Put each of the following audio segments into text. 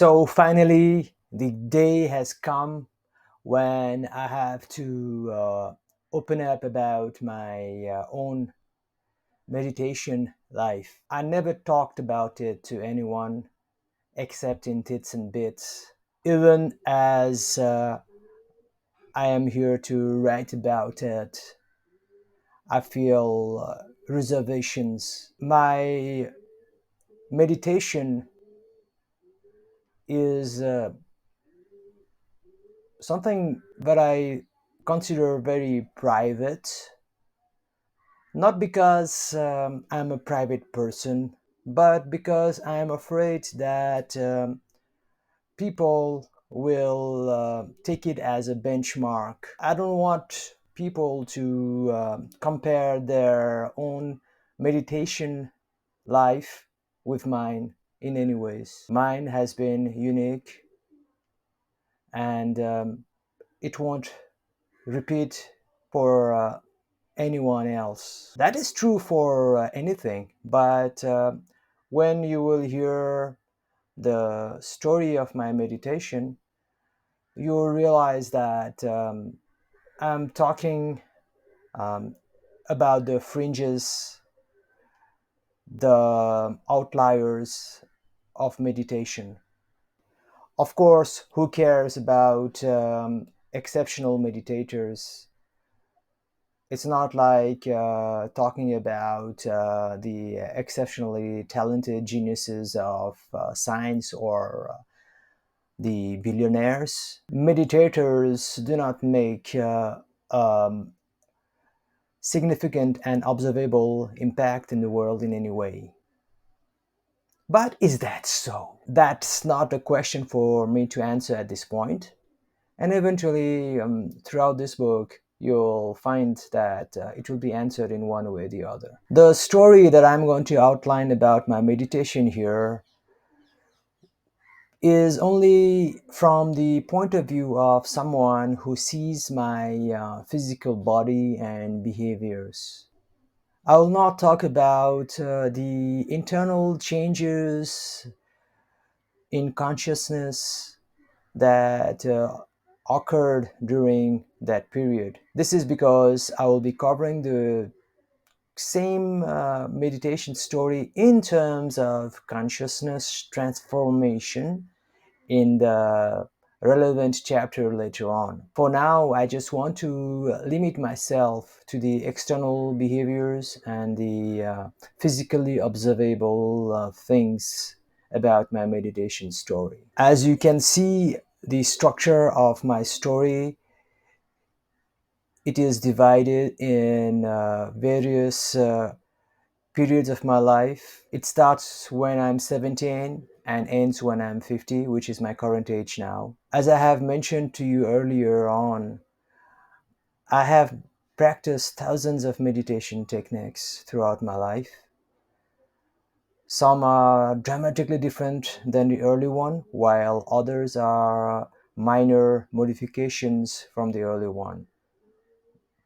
So finally, the day has come when I have to open up about my own meditation life. I never talked about it to anyone except in tits and bits. Even as I am here to write about it, I feel reservations. My meditation is something that I consider very private, not because I'm a private person, but because I'm afraid that people will take it as a benchmark. I don't want people to compare their own meditation life with mine in any ways. Mine has been unique and it won't repeat for anyone else. That is true for anything, but when you will hear the story of my meditation, you will realize that I'm talking um, about the fringes, the outliers of meditation. Of course, who cares about exceptional meditators? It's not like talking about the exceptionally talented geniuses of science or the billionaires. Meditators do not make um, significant and observable impact in the world in any way. But is that so? That's not a question for me to answer at this point. And eventually, throughout this book, you'll find that it will be answered in one way or the other. The story that I'm going to outline about my meditation here is only from the point of view of someone who sees my physical body and behaviors. I will not talk about the internal changes in consciousness that occurred during that period. This is because I will be covering the same meditation story in terms of consciousness transformation in the relevant chapter later on. For now, I just want to limit myself to the external behaviors and the physically observable things about my meditation story. As you can see, the structure of my story, it is divided in various periods of my life. It starts when I'm 17 and ends when I'm 50, which is my current age now. As I have mentioned to you earlier on, I have practiced thousands of meditation techniques throughout my life. Some are dramatically different than the early one, while others are minor modifications from the early one.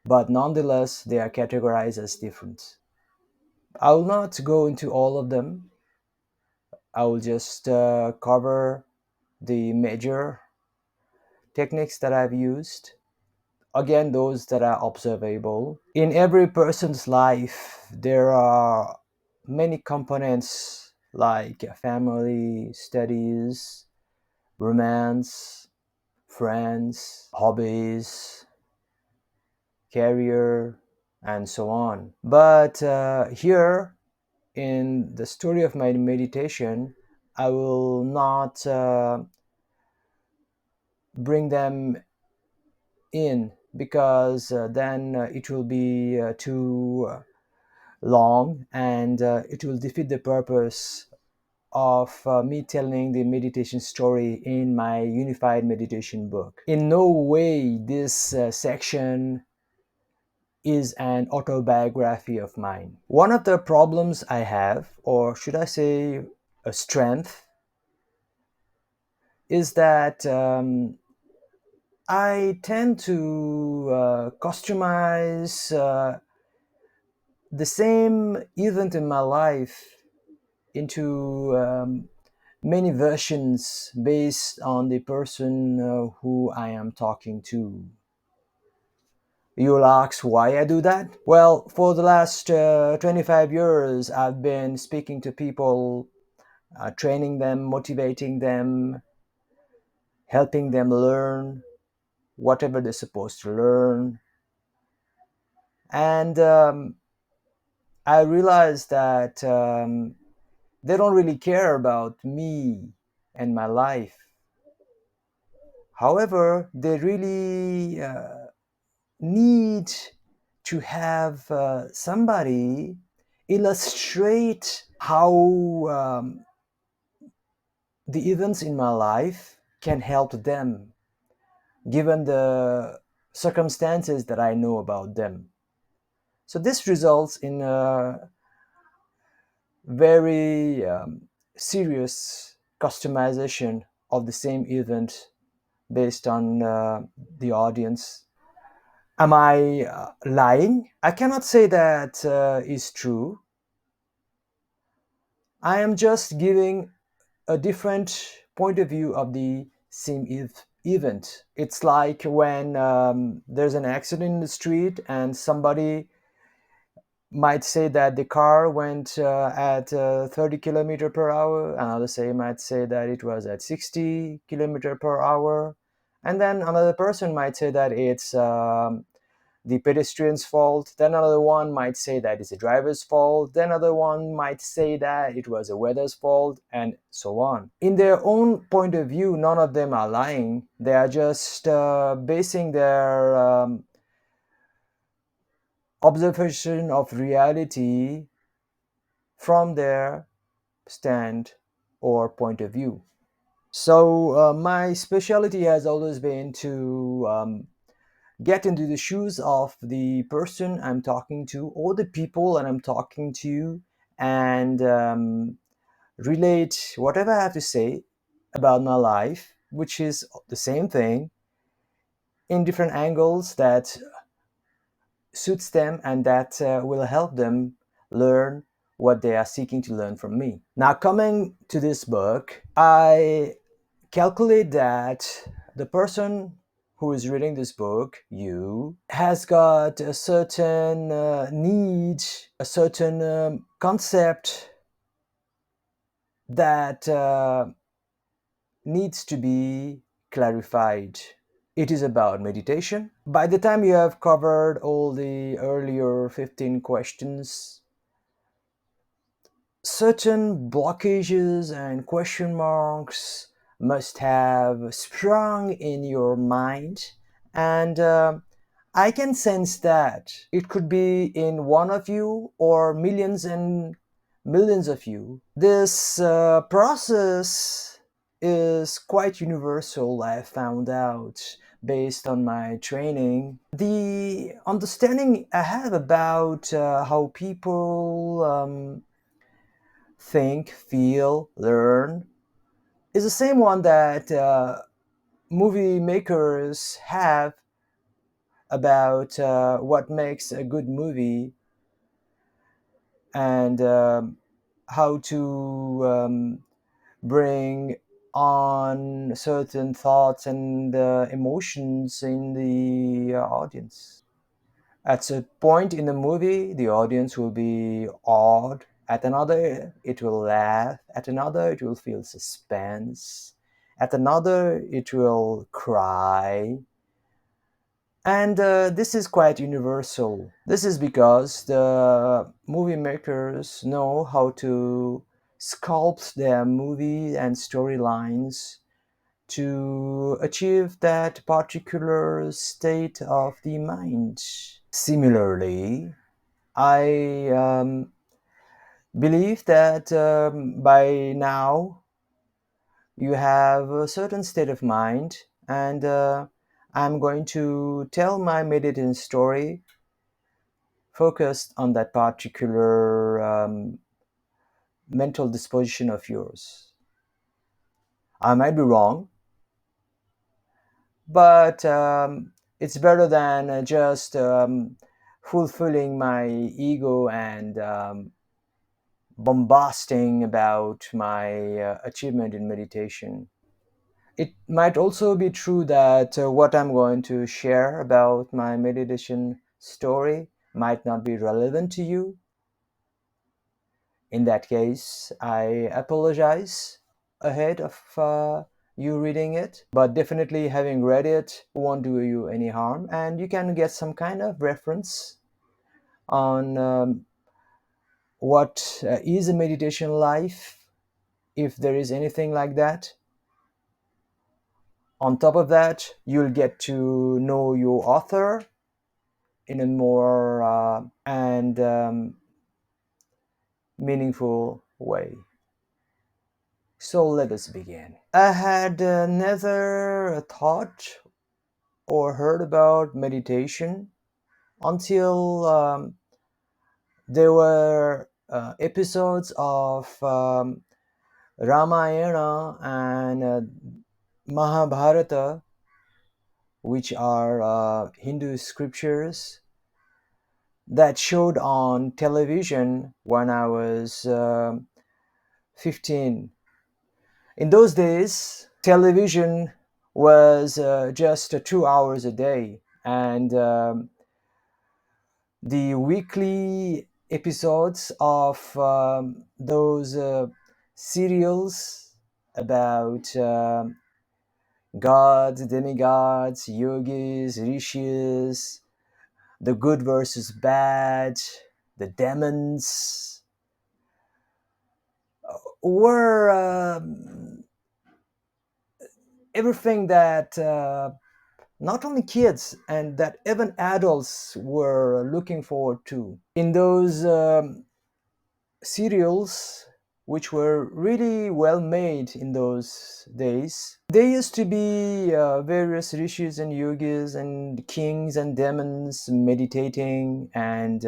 But nonetheless, they are categorized as different. I will not go into all of them. I will just cover the major techniques that I've used. Again, those that are observable. In every person's life, there are many components like family, studies, romance, friends, hobbies, career, and so on. But here, in the story of my meditation, I will not bring them in because then it will be too long and it will defeat the purpose of me telling the meditation story in my unified meditation book. In no way this section is an autobiography of mine. One of the problems I have, or should I say a strength, is that I tend to customize the same event in my life into many versions based on the person who I am talking to. You'll ask why I do that? Well, for the last 25 years, I've been speaking to people, training them, motivating them, helping them learn whatever they're supposed to learn. And I realized that they don't really care about me and my life. However, they really need to have somebody illustrate how the events in my life can help them given the circumstances that I know about them. So this results in a very serious customization of the same event based on the audience. Am I lying? I cannot say that is true. I am just giving a different point of view of the same event. It's like when there's an accident in the street and somebody might say that the car went at 30 kilometer per hour. Another might say that it was at 60 kilometer per hour. And then another person might say that it's the pedestrian's fault. Then another one might say that it's the driver's fault. Then another one might say that it was the weather's fault, and so on. In their own point of view, none of them are lying. They are just basing their observation of reality from their stand or point of view. So, my specialty has always been to get into the shoes of the person I'm talking to or the people that I'm talking to and relate whatever I have to say about my life, which is the same thing, in different angles that suits them and that will help them learn what they are seeking to learn from me. Now, coming to this book, I calculate that the person who is reading this book, you, has got a certain need, a certain concept that needs to be clarified. It is about meditation. By the time you have covered all the earlier 15 questions, certain blockages and question marks must have sprung in your mind, and I can sense that it could be in one of you or millions and millions of you. This process is quite universal, I found out based on my training. The understanding I have about how people think, feel, learn is the same one that movie makers have about what makes a good movie and how to bring on certain thoughts and emotions in the audience. At a point in the movie, the audience will be awed. At another, it will laugh. At another, it will feel suspense. At another, it will cry. And this is quite universal. This is because the movie makers know how to sculpt their movie and storylines to achieve that particular state of the mind. Similarly, I believe that by now you have a certain state of mind, and I'm going to tell my meditating story focused on that particular mental disposition of yours. I might be wrong, but it's better than just fulfilling my ego and bombasting about my achievement in meditation. It might also be true that what I'm going to share about my meditation story might not be relevant to you. In that case, I apologize ahead of you reading it, but definitely having read it won't do you any harm, and you can get some kind of reference on what is a meditation life, if there is anything like that. On top of that, you'll get to know your author in a more and meaningful way. So let us begin. I had never thought or heard about meditation until there were episodes of Ramayana and Mahabharata, which are Hindu scriptures that showed on television when I was 15. In those days, television was just 2 hours a day, and the weekly episodes of those serials about gods, demigods, yogis, rishis, the good versus bad, the demons, were everything that not only kids and that even adults were looking forward to. In those serials, which were really well made in those days, there used to be various rishis and yogis and kings and demons meditating and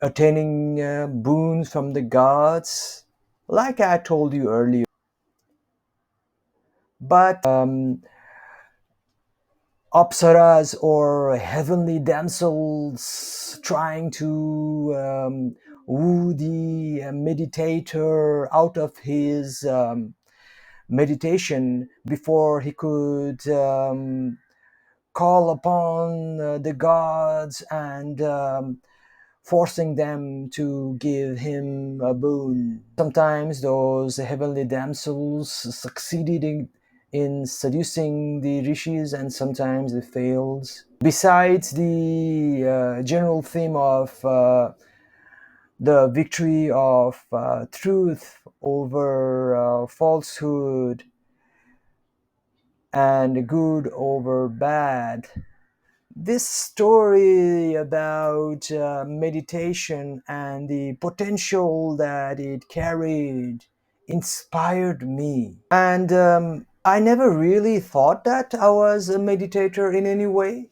attaining boons from the gods, like I told you earlier. But apsaras or heavenly damsels trying to woo the meditator out of his meditation before he could call upon the gods and forcing them to give him a boon. Sometimes those heavenly damsels succeeded in seducing the rishis, and sometimes they failed. Besides the general theme of the victory of truth over falsehood and good over bad, this story about meditation and the potential that it carried inspired me. And I never really thought that I was a meditator in any way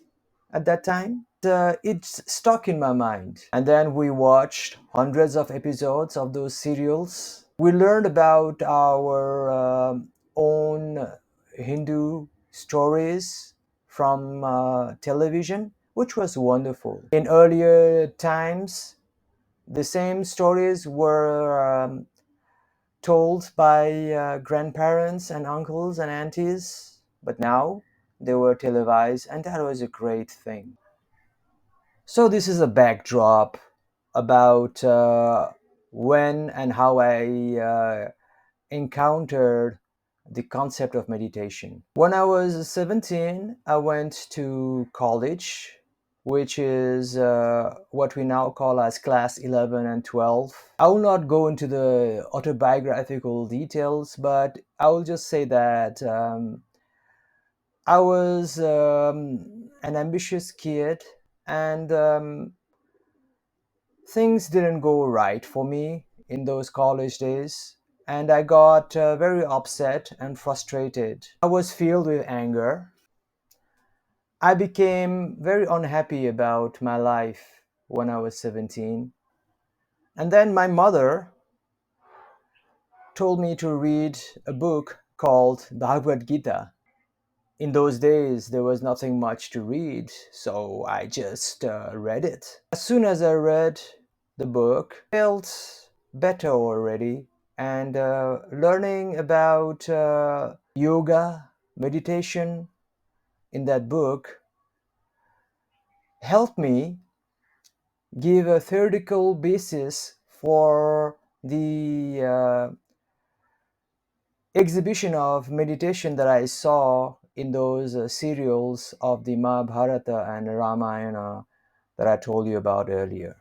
at that time. It's stuck in my mind. And then we watched hundreds of episodes of those serials. We learned about our own Hindu stories from television, which was wonderful. In earlier times, the same stories were told by grandparents and uncles and aunties, but now they were televised, and that was a great thing. So, this is a backdrop about when and how I encountered the concept of meditation. When I was 17, I went to college, which is what we now call as class 11 and 12. I will not go into the autobiographical details, but I will just say that I was an ambitious kid, and things didn't go right for me in those college days, and I got very upset and frustrated. I was filled with anger. I became very unhappy about my life when I was 17. And then my mother told me to read a book called Bhagavad Gita. In those days, there was nothing much to read, so I just read it. As soon as I read the book, felt better already. And learning about yoga, meditation in that book helped me give a theoretical basis for the exhibition of meditation that I saw in those serials of the Mahabharata and Ramayana that I told you about earlier.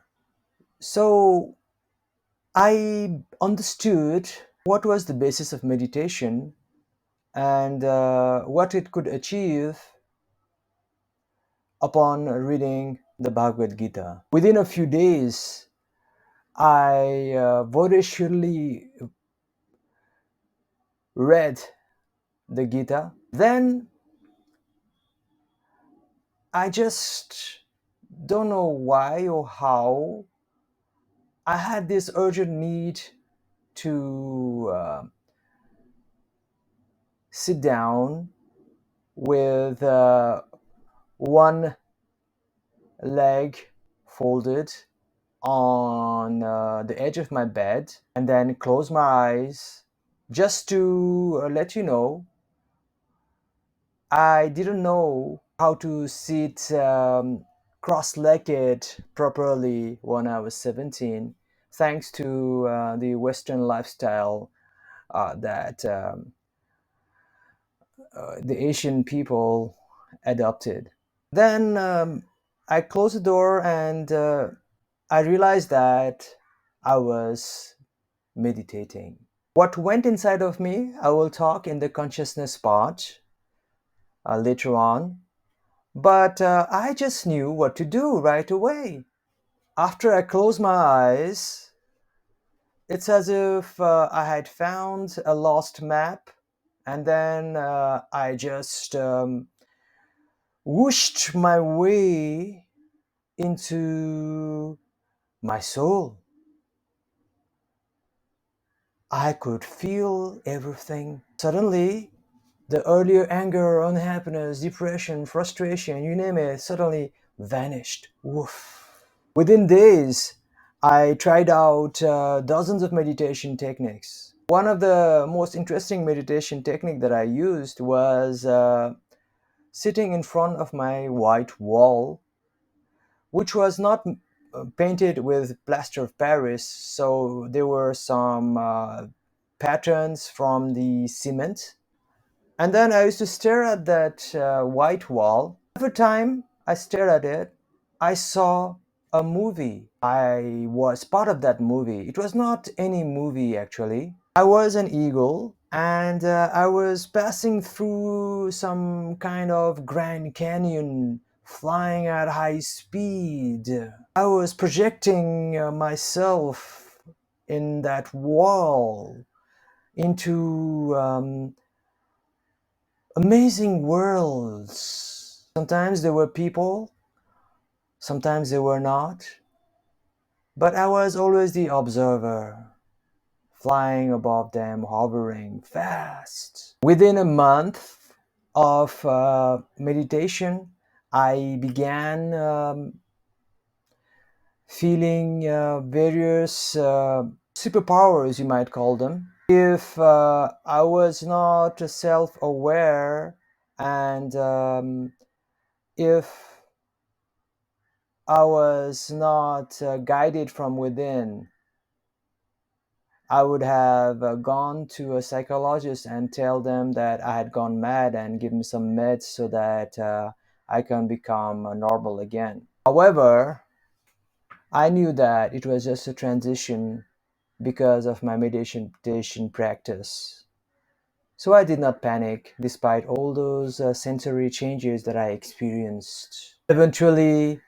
So I understood what was the basis of meditation and what it could achieve upon reading the Bhagavad Gita. Within a few days, I voraciously read the Gita. Then I just don't know why or how I had this urgent need to sit down with one leg folded on the edge of my bed and then close my eyes just to let you know I didn't know how to sit cross-legged properly when I was 17, thanks to the Western lifestyle that the Asian people adopted. Then I closed the door and I realized that I was meditating. What went inside of me, I will talk in the consciousness part later on. But I just knew what to do right away. After I closed my eyes, it's as if I had found a lost map, and then I just whooshed my way into my soul. I could feel everything. Suddenly, the earlier anger, unhappiness, depression, frustration, you name it, suddenly vanished. Woof. Within days, I tried out dozens of meditation techniques. One of the most interesting meditation technique that I used was sitting in front of my white wall, which was not painted with plaster of Paris, so there were some patterns from the cement. And then I used to stare at that white wall. Every time I stared at it, I saw a movie. I was part of that movie. It was not any movie actually. I was an eagle and I was passing through some kind of Grand Canyon flying at high speed. I was projecting myself in that wall into amazing worlds. Sometimes there were people, sometimes they were not, but I was always the observer, flying above them, hovering fast. Within a month of meditation, I began feeling various superpowers, you might call them. If I was not self aware and if I was not guided from within, I would have gone to a psychologist and tell them that I had gone mad and give me some meds so that I can become normal again. However, I knew that it was just a transition because of my meditation practice. So I did not panic despite all those sensory changes that I experienced. Eventually,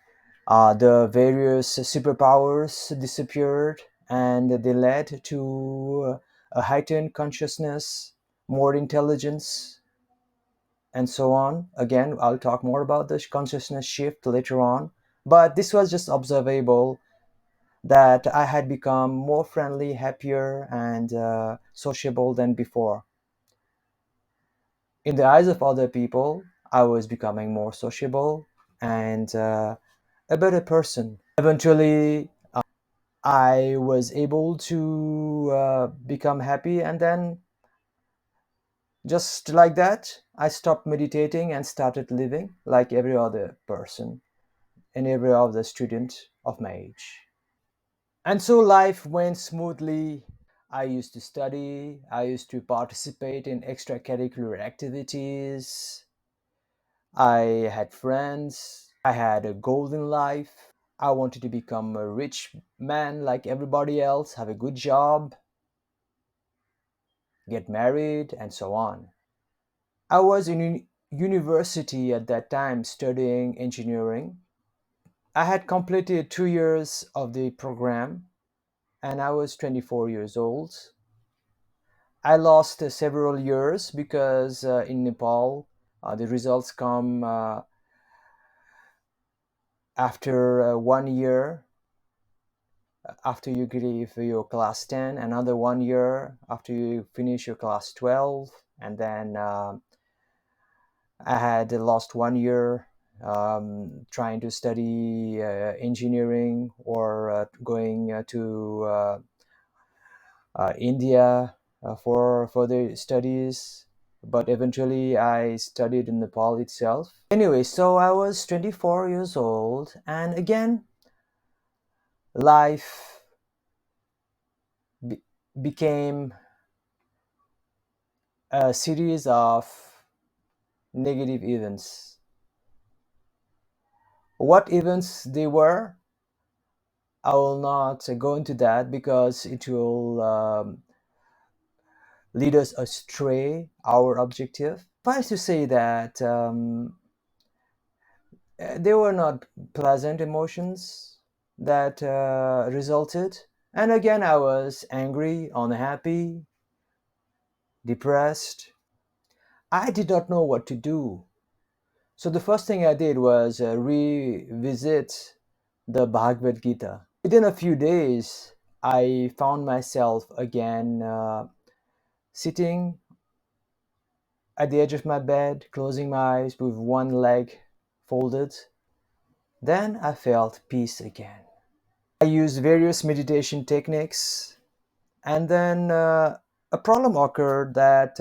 the various superpowers disappeared and they led to a heightened consciousness, more intelligence, and so on. Again, I'll talk more about this consciousness shift later on. But this was just observable that I had become more friendly, happier, and sociable than before. In the eyes of other people, I was becoming more sociable and a better person. Eventually, I was able to become happy, and then just like that, I stopped meditating and started living like every other person and every other student of my age. And so life went smoothly. I used to study, I used to participate in extracurricular activities, I had friends, I had a golden life. I wanted to become a rich man like everybody else, have a good job, get married, and so on. I was in university at that time studying engineering. I had completed 2 years of the program and I was 24 years old. I lost several years because in Nepal, the results come after 1 year after you give your class 10, another 1 year after you finish your class 12, and then I had lost 1 year trying to study engineering or going to India for further studies. But eventually, I studied in Nepal itself. Anyway, so I was 24 years old, and again, life be- became a series of negative events. What events they were, I will not go into that because it will lead us astray our objective. Suffice to say that they were not pleasant emotions that resulted. And again, I was angry, unhappy, depressed. I did not know what to do. So the first thing I did was revisit the Bhagavad Gita. Within a few days, I found myself again sitting at the edge of my bed, closing my eyes with one leg folded. Then I felt peace again. I used various meditation techniques, and then a problem occurred that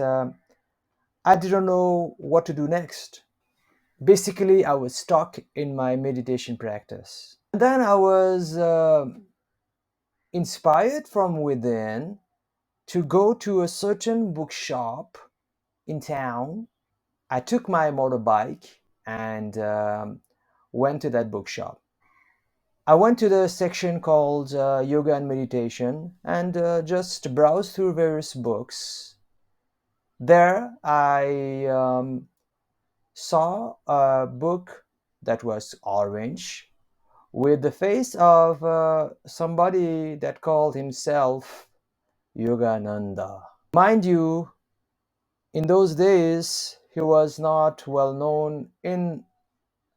I didn't know what to do next. Basically, I was stuck in my meditation practice. Then I was inspired from within to go to a certain bookshop in town. I took my motorbike and went to that bookshop. I went to the section called Yoga and Meditation and just browsed through various books. There, I saw a book that was orange with the face of somebody that called himself Yogananda. Mind you, in those days, he was not well known in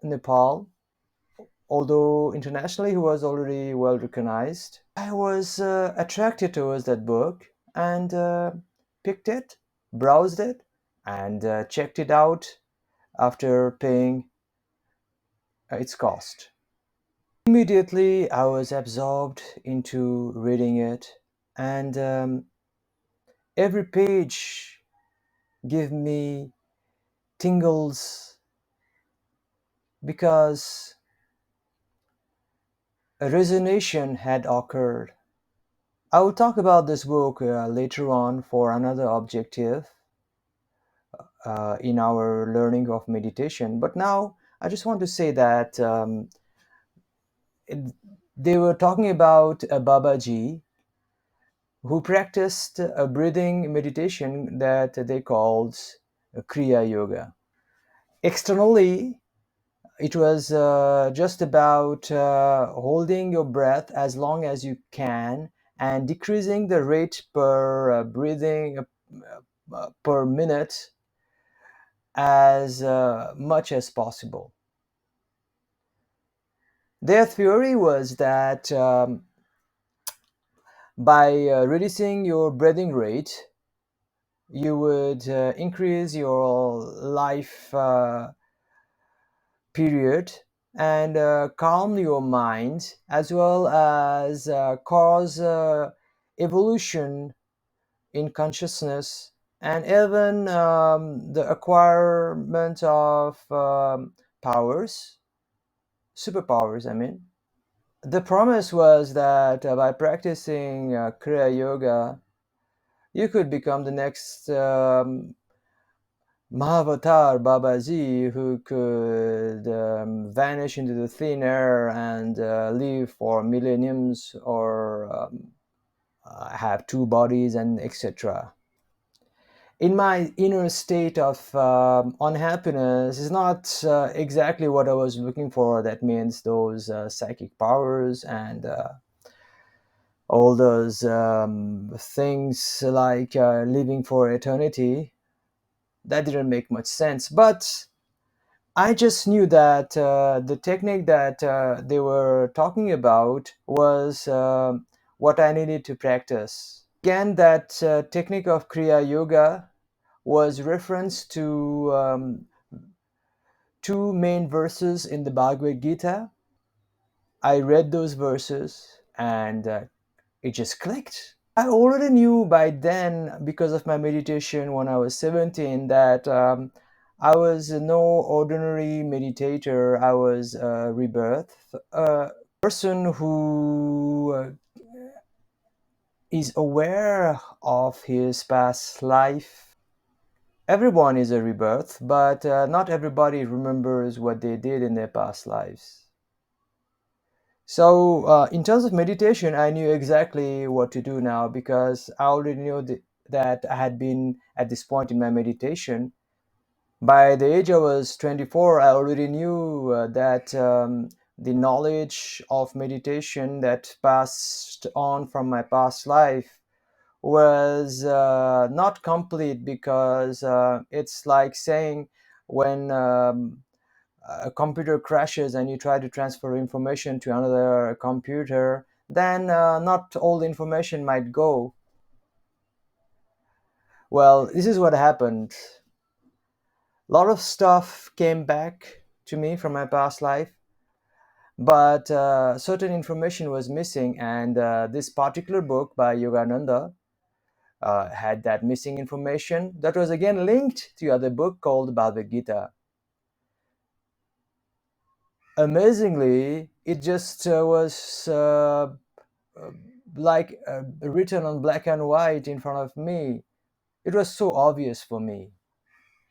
Nepal, although internationally he was already well recognized. I was attracted towards that book and picked it, browsed it, and checked it out after paying its cost. Immediately, I was absorbed into reading it, and every page gave me tingles because a resonation had occurred. I will talk about this book later on for another objective in our learning of meditation. But now I just want to say that it- they were talking about a Babaji who practiced a breathing meditation that they called Kriya Yoga. Externally, it was just about holding your breath as long as you can and decreasing the rate per breathing per minute as much as possible. Their theory was that by reducing your breathing rate, you would increase your life period and calm your mind, as well as cause evolution in consciousness, and even the acquirement of powers, superpowers, I mean. The promise was that by practicing Kriya Yoga, you could become the next Mahavatar Babaji, who could vanish into the thin air and live for millenniums, or have two bodies, and etc. In my inner state of unhappiness is not exactly what I was looking for. That means those psychic powers and all those things like living for eternity. That didn't make much sense. But I just knew that the technique that they were talking about was what I needed to practice. Again, that technique of Kriya Yoga was referenced to two main verses in the Bhagavad Gita. I read those verses and it just clicked. I already knew by then, because of my meditation when I was 17, that I was no ordinary meditator. I was a rebirth, a person who is aware of his past life. Everyone is a rebirth, but not everybody remembers what they did in their past lives. So, in terms of meditation, I knew exactly what to do now, because I already knew that I had been at this point in my meditation. By the age I was 24, I already knew that the knowledge of meditation that passed on from my past life was not complete, because it's like saying when a computer crashes and you try to transfer information to another computer, then not all the information might go. Well, this is what happened. A lot of stuff came back to me from my past life, but certain information was missing, and this particular book by Yogananda had that missing information that was again linked to other book called Bhagavad Gita. Amazingly, it just was like written on black and white in front of me. It was so obvious for me.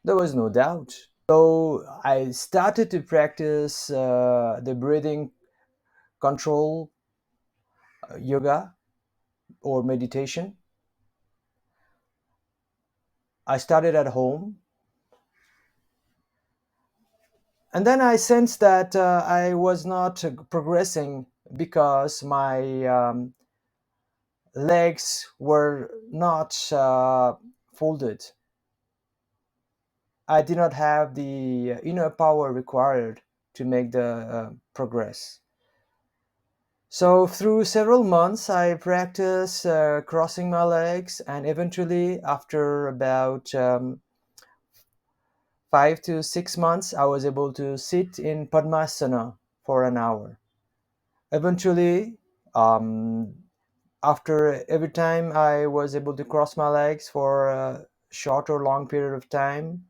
There was no doubt. So I started to practice the breathing control yoga or meditation. I started at home, and then I sensed that I was not progressing, because my legs were not folded. I did not have the inner power required to make the progress. So through several months, I practiced crossing my legs, and eventually, after about 5 to 6 months, I was able to sit in Padmasana for an hour. Eventually, um, after every time I was able to cross my legs for a short or long period of time,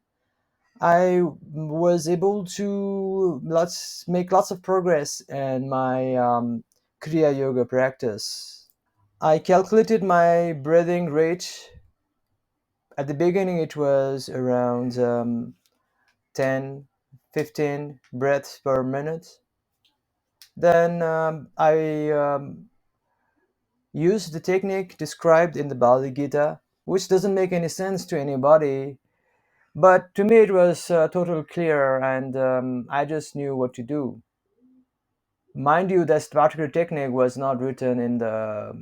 I was able to make lots of progress in my Kriya Yoga practice. I calculated my breathing rate. At the beginning, it was around 10, 15 breaths per minute. Then I used the technique described in the Bhagavad Gita, which doesn't make any sense to anybody. But to me, it was totally clear, and I just knew what to do. Mind you, this particular technique was not written in the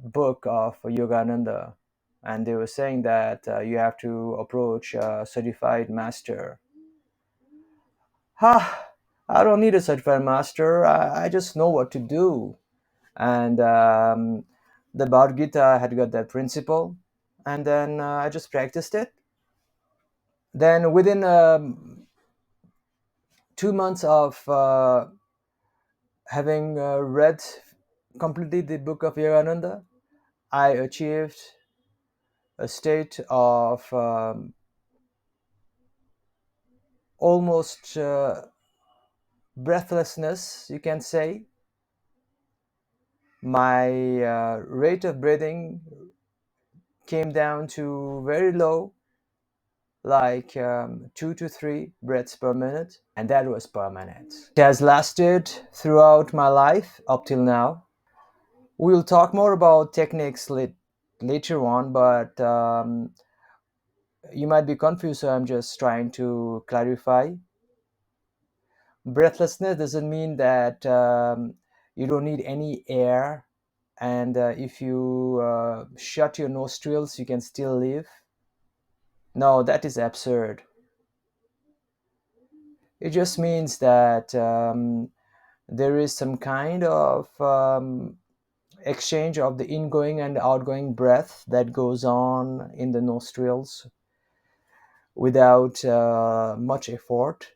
book of Yogananda, and they were saying that you have to approach a certified master. Ha! I don't need a certified master. I just know what to do, and the Bhagavad Gita had got that principle, and then I just practiced it. Then within 2 months of having read completely the book of Yogananda, I achieved a state of almost breathlessness, you can say. My rate of breathing came down to very low, like 2 to 3 breaths per minute, and that was permanent. It has lasted throughout my life up till now. We'll talk more about techniques later on, but you might be confused, so I'm just trying to clarify. Breathlessness doesn't mean that you don't need any air, and if you shut your nostrils, you can still live. No, that is absurd. It just means that there is some kind of exchange of the ingoing and outgoing breath that goes on in the nostrils without much effort.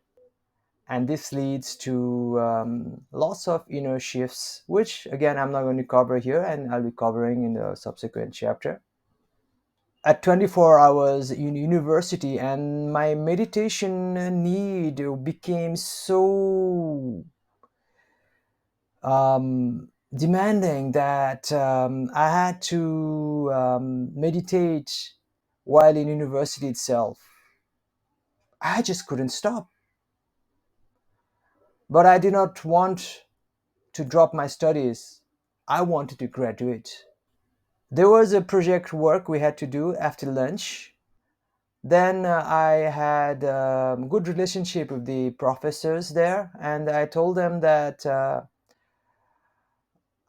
And this leads to lots of inner shifts, which again I'm not going to cover here, and I'll be covering in the subsequent chapter. At 24, I was in university, and my meditation need became so demanding that I had to meditate while in university itself. I just couldn't stop. But I did not want to drop my studies. I wanted to graduate. There was a project work we had to do after lunch. Then I had a good relationship with the professors there, and I told them that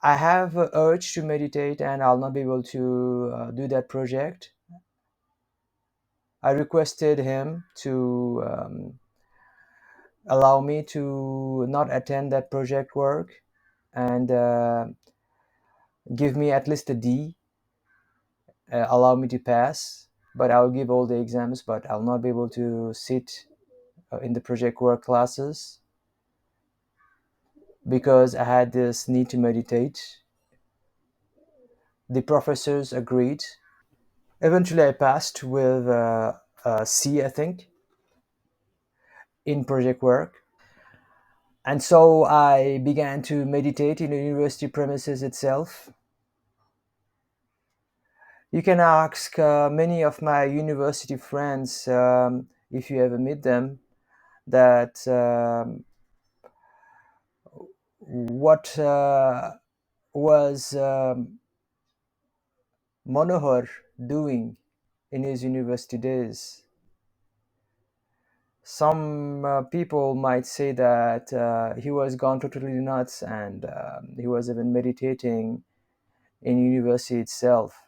I have an urge to meditate and I'll not be able to do that project. I requested him to allow me to not attend that project work and give me at least a D, allow me to pass. But I'll give all the exams, but I'll not be able to sit in the project work classes because I had this need to meditate. The professors agreed. Eventually, I passed with a C, I think, in project work. And so I began to meditate in the university premises itself. You can ask many of my university friends, if you ever meet them, that what was Manohar doing in his university days. Some people might say that he was gone totally nuts and he was even meditating in university itself.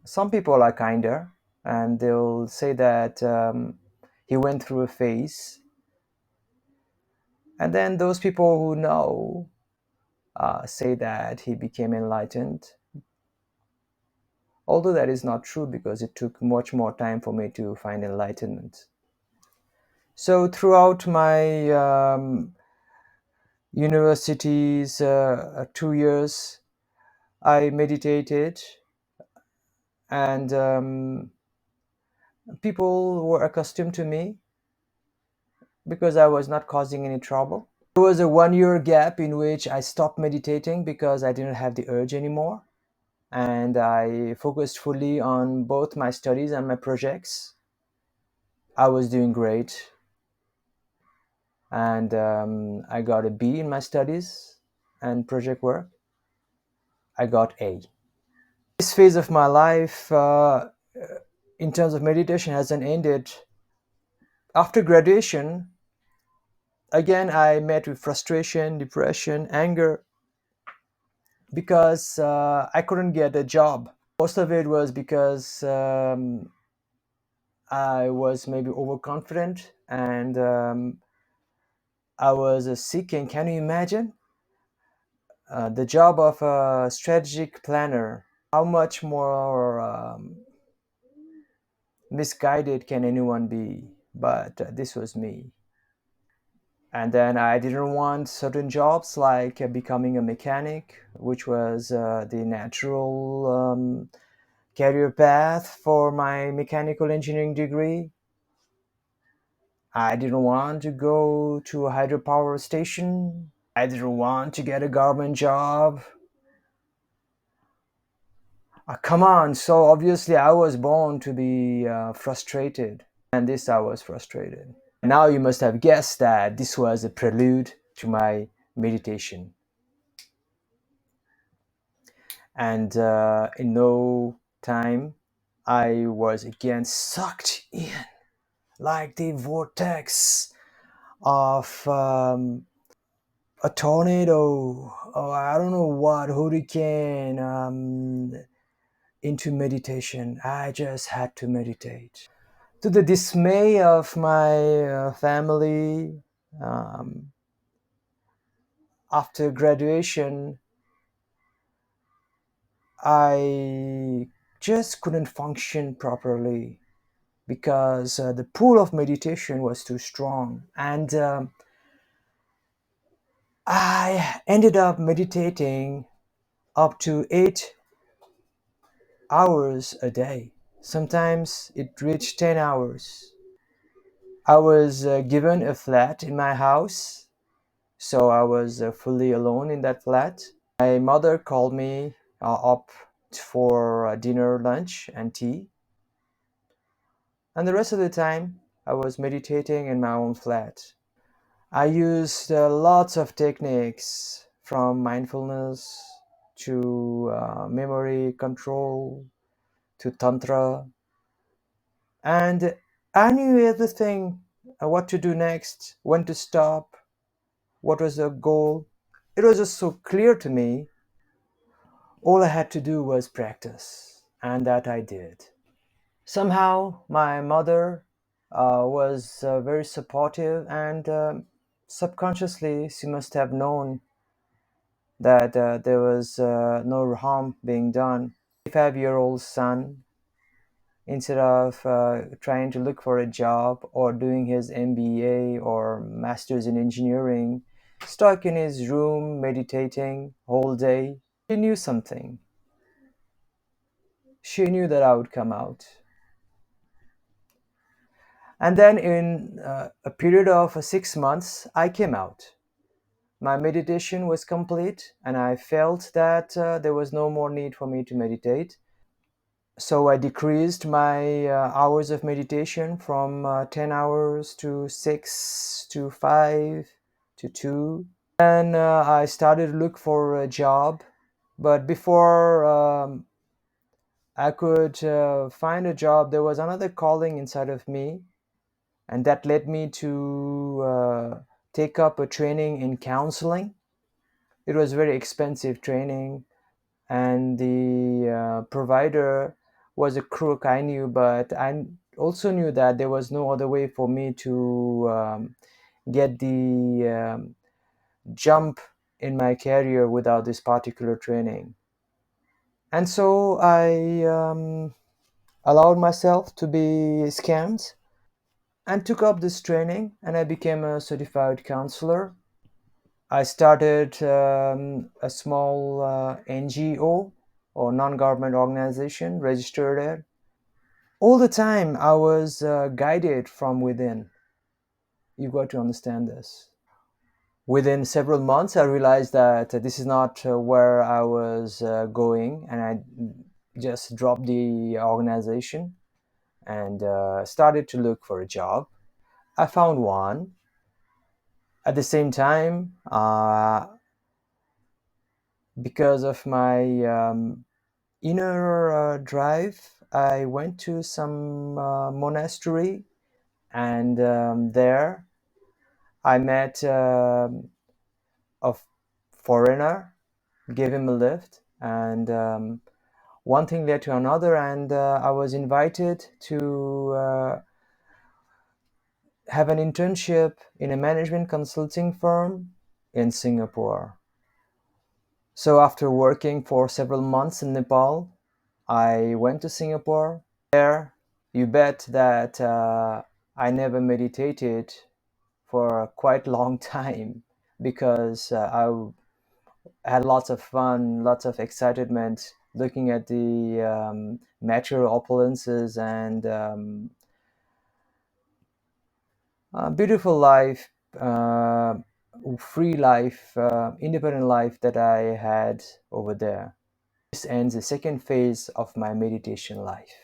Some people are kinder and they'll say that he went through a phase. And then those people who know say that he became enlightened. Although that is not true because it took much more time for me to find enlightenment. So throughout my university's 2 years, I meditated, and people were accustomed to me because I was not causing any trouble. There was a 1 year gap in which I stopped meditating because I didn't have the urge anymore, and I focused fully on both my studies and my projects. I was doing great, and I got a B in my studies and project work. I got A. This phase of my life, in terms of meditation, hasn't ended. After graduation, again, I met with frustration, depression, anger because I couldn't get a job. Most of it was because I was maybe overconfident and I was seeking. Can you imagine the job of a strategic planner? How much more misguided can anyone be? But this was me. And then I didn't want certain jobs like becoming a mechanic, which was the natural career path for my mechanical engineering degree. I didn't want to go to a hydropower station. I didn't want to get a government job. Come on, so obviously I was born to be frustrated, and this I was frustrated. Now you must have guessed that this was a prelude to my meditation. And in no time, I was again sucked in like the vortex of a tornado, or I don't know what, hurricane, into meditation. I just had to meditate. To the dismay of my family, um, after graduation, I just couldn't function properly because the pull of meditation was too strong. And I ended up meditating up to 8 hours a day. Sometimes it reached 10 hours. I was given a flat in my house, so I was fully alone in that flat. My mother called me up for dinner, lunch, and tea. And the rest of the time, I was meditating in my own flat. I used lots of techniques from mindfulness to memory control to tantra, and I knew everything, what to do next, when to stop, what was the goal. It was just so clear to me. All I had to do was practice, and that I did. Somehow, my mother was very supportive, and subconsciously, she must have known that there was no harm being done. 5-year-old son, instead of trying to look for a job or doing his MBA or master's in engineering, stuck in his room meditating whole day, she knew something. She knew that I would come out. And then in a period of 6 months, I came out. My meditation was complete, and I felt that there was no more need for me to meditate. So I decreased my hours of meditation from 10 hours to 6 to 5 to 2. And I started to look for a job. But before I could find a job, there was another calling inside of me, and that led me to take up a training in counseling. It was very expensive training, and the provider was a crook, I knew, but I also knew that there was no other way for me to get the jump in my career without this particular training. And so I allowed myself to be scammed and took up this training, and I became a certified counselor. I started a small NGO or non-government organization, registered it. All the time I was guided from within. You've got to understand this. Within several months, I realized that this is not where I was going, and I just dropped the organization and started to look for a job. I found one. At the same time, because of my inner drive, I went to some monastery, and there I met a foreigner, gave him a lift, and one thing led to another, and I was invited to have an internship in a management consulting firm in Singapore. So after working for several months in Nepal, I went to Singapore. There, you bet that I never meditated for quite a long time because had lots of fun, lots of excitement looking at the material opulences and beautiful life, uh, free life, independent life that I had over there. This ends the second phase of my meditation life.